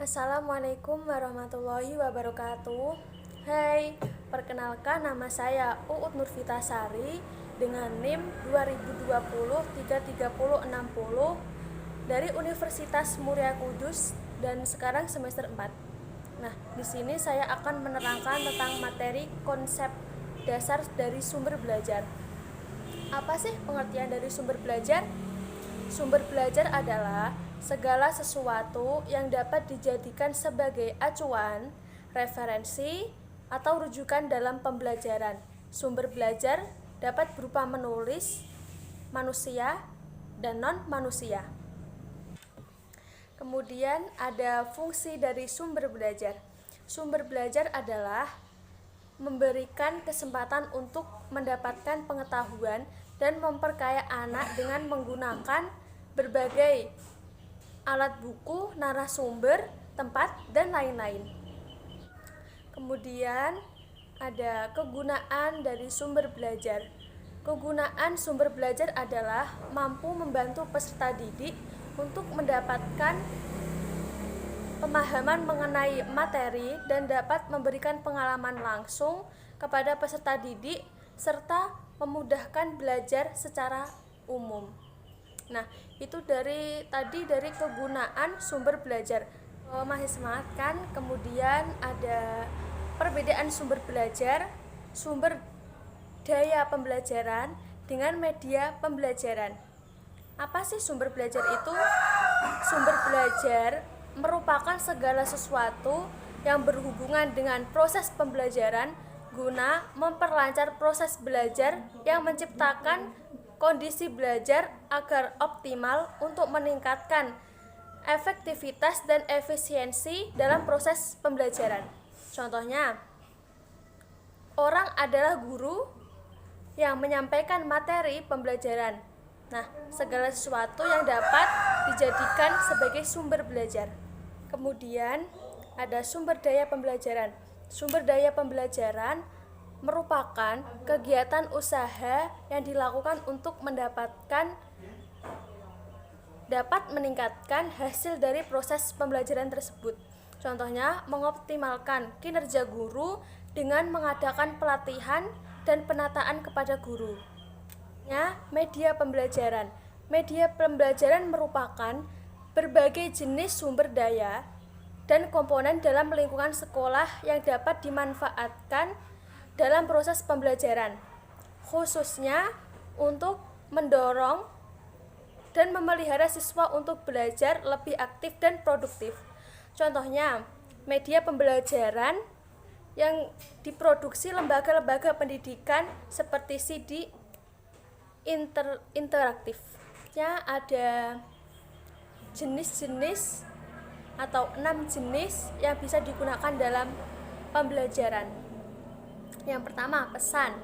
Assalamualaikum warahmatullahi wabarakatuh. Hai, perkenalkan nama saya Uut Nurfitasari dengan NIM 2020-33060 dari Universitas Muria Kudus dan sekarang semester 4. Nah, di sini saya akan menerangkan tentang materi konsep dasar dari sumber belajar. Apa sih pengertian dari sumber belajar? Sumber belajar adalah segala sesuatu yang dapat dijadikan sebagai acuan, referensi, atau rujukan dalam pembelajaran. Sumber belajar dapat berupa menulis, manusia, dan non-manusia. Kemudian ada fungsi dari sumber belajar. Sumber belajar adalah memberikan kesempatan untuk mendapatkan pengetahuan dan memperkaya anak dengan menggunakan berbagai alat buku, narasumber, tempat, dan lain-lain. Kemudian ada kegunaan dari sumber belajar. Kegunaan sumber belajar adalah mampu membantu peserta didik untuk mendapatkan pemahaman mengenai materi dan dapat memberikan pengalaman langsung kepada peserta didik serta memudahkan belajar secara umum. Nah, itu dari kegunaan sumber belajar. Masih semangat kan? Kemudian ada perbedaan sumber belajar, sumber daya pembelajaran dengan media pembelajaran. Apa sih sumber belajar itu? Sumber belajar merupakan segala sesuatu yang berhubungan dengan proses pembelajaran guna memperlancar proses belajar yang menciptakan kondisi belajar agar optimal untuk meningkatkan efektivitas dan efisiensi dalam proses pembelajaran. Contohnya, orang adalah guru yang menyampaikan materi pembelajaran. Nah, segala sesuatu yang dapat dijadikan sebagai sumber belajar. Kemudian ada sumber daya pembelajaran. Sumber daya pembelajaran merupakan kegiatan usaha yang dilakukan untuk dapat meningkatkan hasil dari proses pembelajaran tersebut. Contohnya, mengoptimalkan kinerja guru dengan mengadakan pelatihan dan penataan kepada guru. Media pembelajaran. Media pembelajaran merupakan berbagai jenis sumber daya dan komponen dalam lingkungan sekolah yang dapat dimanfaatkan dalam proses pembelajaran, khususnya untuk mendorong dan memelihara siswa untuk belajar lebih aktif dan produktif. Contohnya, media pembelajaran yang diproduksi lembaga-lembaga pendidikan seperti CD interaktif. Ada jenis-jenis atau 6 jenis yang bisa digunakan dalam pembelajaran. Yang pertama, pesan.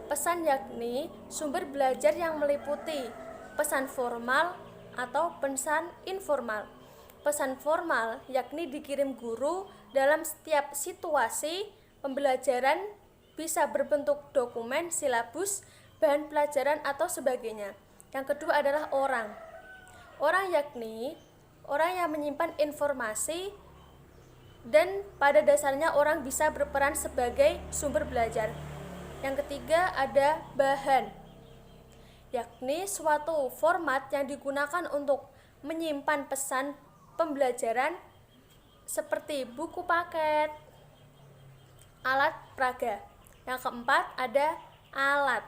Pesan yakni sumber belajar yang meliputi pesan formal atau pesan informal. Pesan formal yakni dikirim guru dalam setiap situasi pembelajaran, bisa berbentuk dokumen, silabus, bahan pelajaran atau sebagainya. Yang kedua adalah orang. Orang yakni orang yang menyimpan informasi dan pada dasarnya orang bisa berperan sebagai sumber belajar. Yang ketiga ada bahan, yakni suatu format yang digunakan untuk menyimpan pesan pembelajaran seperti buku paket, alat peraga. Yang keempat ada alat.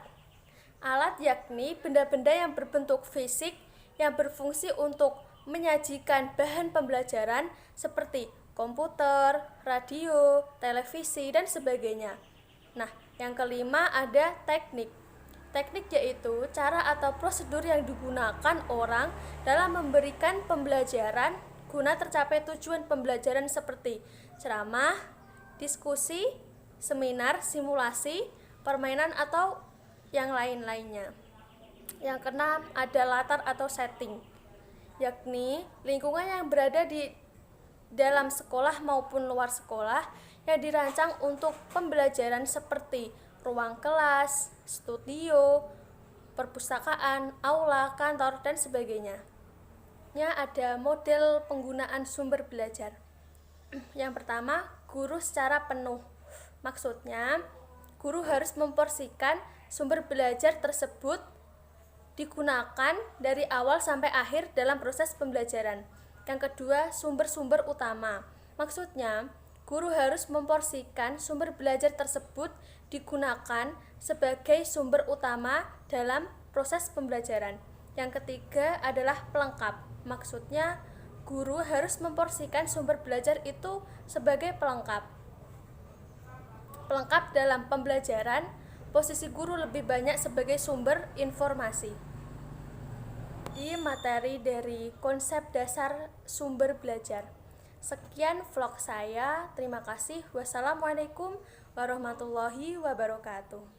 Alat yakni benda-benda yang berbentuk fisik yang berfungsi untuk menyajikan bahan pembelajaran seperti komputer, radio, televisi, dan sebagainya. Nah, yang kelima ada teknik. Teknik yaitu cara atau prosedur yang digunakan orang dalam memberikan pembelajaran guna tercapai tujuan pembelajaran seperti ceramah, diskusi, seminar, simulasi, permainan, atau yang lain-lainnya. Yang keenam ada latar atau setting, yakni lingkungan yang berada di dalam sekolah maupun luar sekolah yang dirancang untuk pembelajaran seperti ruang kelas, studio, perpustakaan, aula, kantor, dan sebagainya. Ada model penggunaan sumber belajar. Yang pertama, guru secara penuh. Maksudnya, guru harus memporsikan sumber belajar tersebut digunakan dari awal sampai akhir dalam proses pembelajaran. Yang kedua, sumber-sumber utama. Maksudnya, guru harus memporsikan sumber belajar tersebut digunakan sebagai sumber utama dalam proses pembelajaran. Yang ketiga adalah pelengkap. Maksudnya, guru harus memporsikan sumber belajar itu sebagai pelengkap. Pelengkap dalam pembelajaran, posisi guru lebih banyak sebagai sumber informasi. Di materi dari konsep dasar sumber belajar. Sekian vlog saya. Terima kasih. Wassalamualaikum warahmatullahi wabarakatuh.